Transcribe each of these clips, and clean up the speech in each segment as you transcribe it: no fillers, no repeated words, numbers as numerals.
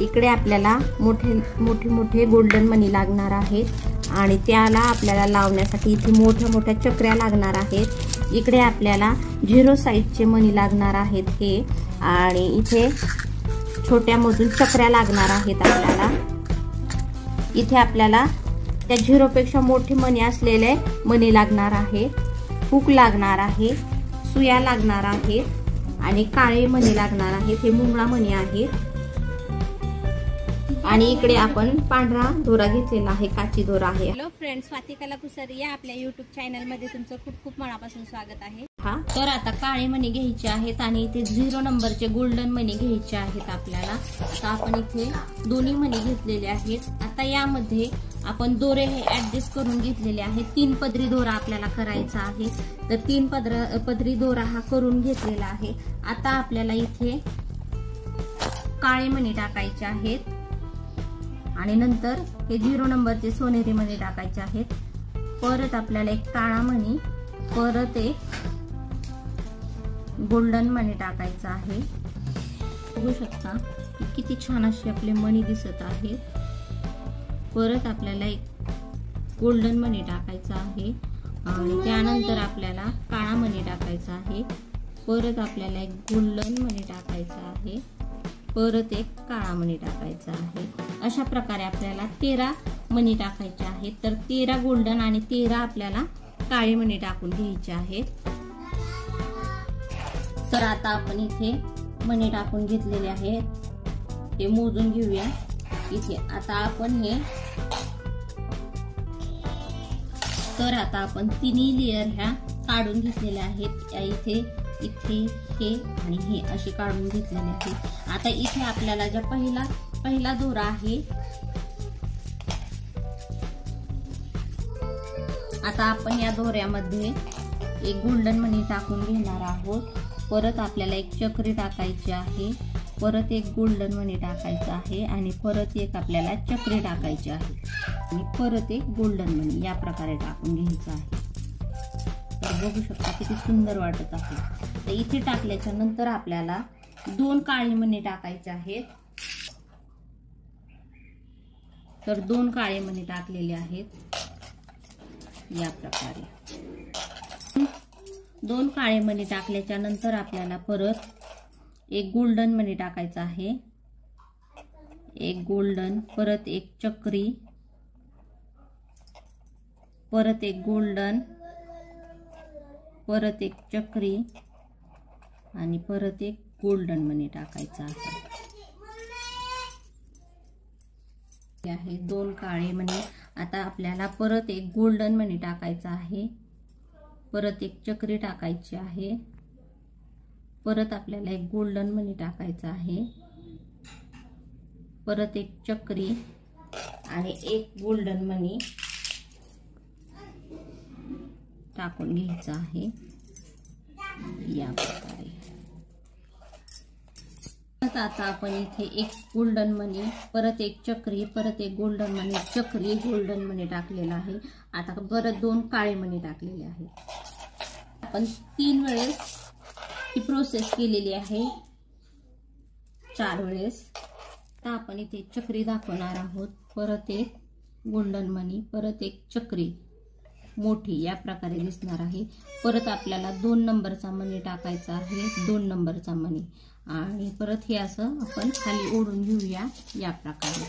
इकडे आपल्याला मोठे गोल्डन मनी लागणार आहेत आणि त्याला आपल्याला लावण्यासाठी इथे मोठ्या चक्र्या लागणार आहेत। इकडे आपल्याला 0 साइजचे मनी लागणार आहेत हे, आणि इथे छोट्या मधून चक्र्या लागणार आहेत आपल्याला। इथे आपल्याला त्या 0 पेक्षा मोठे मनी असलेले मनी लागणार आहे, हुक लागणार आहे, सुया लागणार आहेत आणि काळे मनी लागणार आहेत। हे मुंगळा मनी आहेत। आणि इकडे आपण पांढरा दोरा घेतलेला आहे, काची दोरा आहे। हॅलो फ्रेंड्स, स्वाती कला कुसरी या आपल्या YouTube चॅनल मध्ये तुमचं खूप मनापासून स्वागत आहे। तर आता काळे मणी घ्यायचे आहेत आणि इथे 0 नंबरचे गोल्डन मणी घ्यायचे आहेत आपल्याला। तर आपण इथे दोन्ही मणी घेतलेले आहेत। आता यामध्ये आपण दोरे हे ऍडजस्ट करून घेतलेले आहेत। 3 पदरी दोरा आपल्याला करायचा आहे, तर 3 पदरी दोरा हा करून घेतलेला आहे। आता आपल्याला इथे काळे मणी टाकायचे आहेत आणि नंतर हे 0 नंबरचे सोनेरी मणी टाकायचे आहेत। परत आपल्याला एक काळा मणी, परत एक गोल्डन मणी टाकायचा आहे। बघू शकता किती छान असे आपले मणी दिसत आहेत। परत आपल्याला एक गोल्डन मणी टाकायचा आहे आणि त्यानंतर आपल्याला काळा मणी टाकायचा आहे। परत आपल्याला एक गोल्डन मणी टाकायचा आहे, परत एक काळा मणी टाकायचा आहे। अशा प्रकारे आपल्याला 13 मणी टाकायचे आहेत। तर 13 गोल्डन आणि 13 आपल्याला काळे मणी टाकून घ्यायचे आहेत। तर आता आपण इथे मणी टाकून घेतलेले आहेत, ते मोजून घेऊया इथे। आता आपण तिन्ही लेयर ह्या काढून घेतलेल्या आहेत। इथे हे आणि हे असे काढून घेतलेले आहेत। आता इथे आपल्याला जो पहिला दोरा आहे, आता आपण या दोऱ्यामध्ये एक गोल्डन मणी टाकून घेणार आहोत। परत आपल्याला एक चक्री टाकायची आहे, परत एक गोल्डन मणी टाकायचा आहे आणि परत एक आपल्याला चक्री टाकायची आहे आणि परत एक गोल्डन मणी या प्रकारे टाकून घ्यायचं आहे। तर बघू शकता किती सुंदर वाटत आहे। तर इथे टाकल्याच्या नंतर आपल्याला 2 काळे मणी टाकायचे आहेत। तर 2 काळे मणी टाकलेले आहेत या प्रकारे। 2 काळे मणी टाकल्याच्या नंतर आपल्याला परत एक गोल्डन मणी टाकायचा आहे, एक गोल्डन, परत एक चक्री, परत एक गोल्डन, परत एक चक्री आणि परत एक गोल्डन मणी टाकायचा आहे। 2 काळे मणी। आता आपल्याला परत एक गोल्डन मणी टाकायचा आहे, परत एक चक्री टाकायची आहे, परत आपल्याला एक गोल्डन मणी टाकायचा आहे, परत एक चक्री आणि एक गोल्डन मणी टाकून घ्यायचा आहे या प्रकारे। आता आपण इथे एक गोल्डन मणी, परत एक चक्री, परत एक गोल्डन मणी, चक्री, गोल्डन मणी टाकलेला आहे। आता परत 2 काळे मणी टाकलेले आहेत। आपण 3 वेळेस ही प्रोसेस केलेली आहे, 4 वेळेस। आता आपण इथे चक्री दाखवणार आहोत, परत एक गोल्डन मणी, परत एक चक्री मोठी या प्रकारे दिसणार आहे। परत आपल्याला 2 नंबरचा मणी टाकायचा आहे, 2 नंबरचा मणी, आणि परत हे असं आपण खाली ओढून घेऊया या प्रकारे।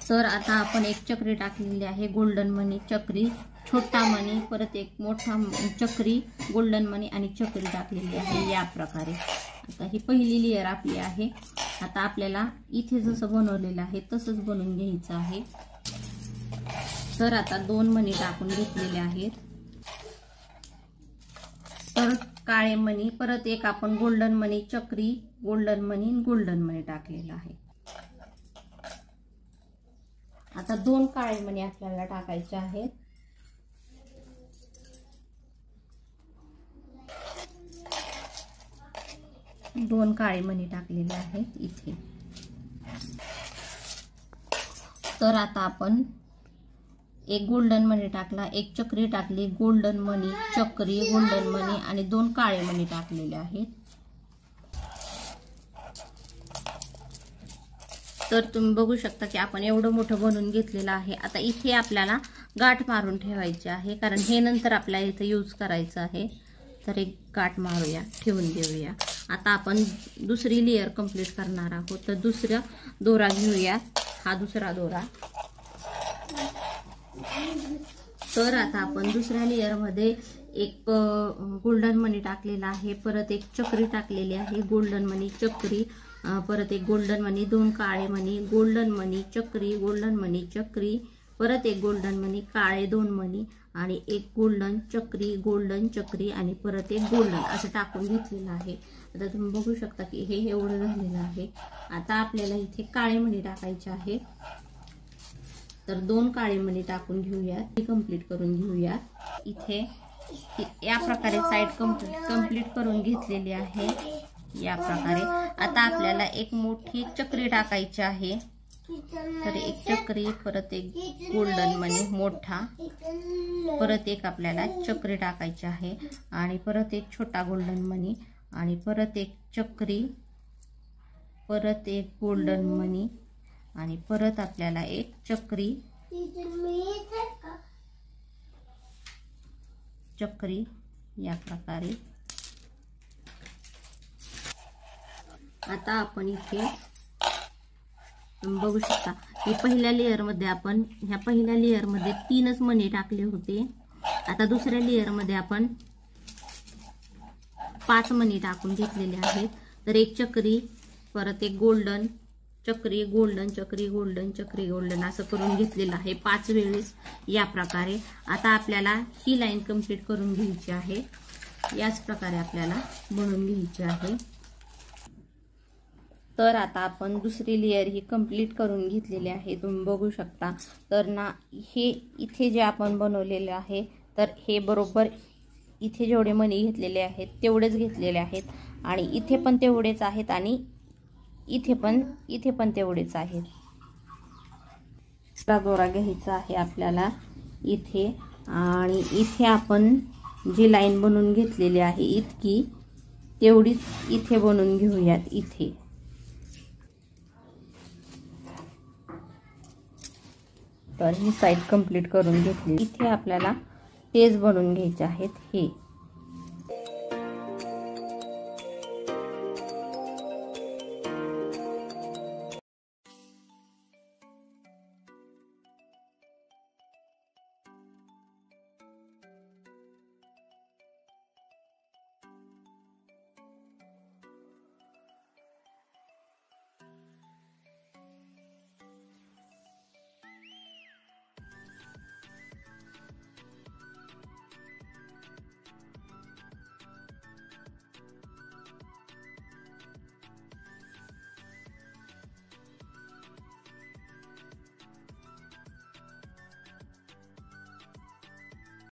तर आता आपण एक चक्री टाकलेली आहे, गोल्डन मणी, चक्री, छोटा मणी, परत एक मोठा चक्री, गोल्डन मणी आणि चक्री टाकलेली आहे या प्रकारे। आता ही पहिली लेयर आपली आहे। आता आपल्याला इथे जसं बनवलेलं आहे तसंच बनवून घ्यायचं आहे। तर आता 2 मणी टाकून घेतलेले आहेत, तर काळे मणी, परत एक आपण गोल्डन मणी, चक्री, गोल्डन मणी, गोल्डन मणी टाकलेला आहे। आता 2 काळे मणी आपल्याला टाकायचे आहेत। दोन काळे मणी टाकलेले आहेत इथे। तर आता आपण एक गोल्डन मणी टाकला, एक चक्री टाकली, गोल्डन मणी, चक्री, गोल्डन मणी आणि 2 काळे मणी टाकलेले आहेत। तर तुम्ही बघू शकता की आपण एवढं मोठं बनवून घेतलेलं आहे. आता इथे आपल्याला गाठ मारून ठेवायची आहे, कारण हे नंतर आपल्याला इथे यूज करायचं आहे. तर एक गाठ मारूया, ठेवून देऊया. आता आपण दुसरी लेयर कंप्लीट करणार आहोत. तर दुसरा दोरा घेऊया, हा दुसरा दोरा. तर आता आपण दुसऱ्या लेयरमध्ये एक गोल्डन मनी टाकलेला आहे, परत एक चक्री टाकलेली आहे, गोल्डन मनी चक्री, परत एक गोल्डन मनी, 2 काळे मनी, गोल्डन मनी चक्री, गोल्डन मनी चक्री, परत एक गोल्डन मनी, काळे 2 मनी आणि एक गोल्डन चक्री आणि परत एक गोल्डन असं टाकून घेतलेलं आहे. आता तुम्ही बघू शकता की हे एवढं झालेलं आहे. आता आपल्याला इथे काळे मणी टाकायचे आहे. तर 2 काळे मणी टाकून घेऊया, ती कंप्लीट करून घेऊया. इथे या प्रकारे साइड कंप्लीट करून घेतलेली आहे. या प्रकारे आता आपल्याला एक मोठी चक्री टाकायची आहे. तर एक चक्री, परत एक गोल्डन मनी मोठा, परत एक आपल्याला चक्री टाकायची आहे आणि परत एक छोटा गोल्डन मनी आणि परत एक चक्री, परत एक गोल्डन मनी आणि परत आपल्याला एक चक्री या प्रकारे. आता आपण इथे बघू शकता की पहिल्या लेअरमध्ये आपण ह्या पहिल्या लेअरमध्ये 3च मणी टाकले होते. आता दुसऱ्या लेअरमध्ये आपण 5 मणी टाकून घेतलेले आहेत. तर एक चक्री, परत एक गोल्डन चक्री, गोल्डन चक्री, गोल्डन चक्री, गोल्डन असं करून घेतलेलं आहे 5 वेळेस या प्रकारे. आता आपल्याला ही लाईन कंप्लीट करून घ्यायची आहे. याच प्रकारे आपल्याला बनवून घ्यायची आहे. तर आता आपण दुसरी लेयर ही कंप्लीट करून घेतलेली आहे, तुम्ही बघू शकता. तर ना हे इथे जे आपण बनवलेले आहे, तर हे बरोबर इथे जेवढे मणी घेतलेले आहेत तेवढेच घेतलेले आहेत आणि इथे पण तेवढेच आहेत आणि इथे पण तेवढेच आहेत. दोरा घ्यायचा आहे आपल्याला इथे आणि इथे आपण जी लाईन बनवून घेतलेली आहे इतकी तेवढीच इथे बनवून घेऊयात. इथे तर ही साइड कंप्लीट करून घेतली. इथे आपल्याला तेच बनवून घ्यायचे आहेत. हे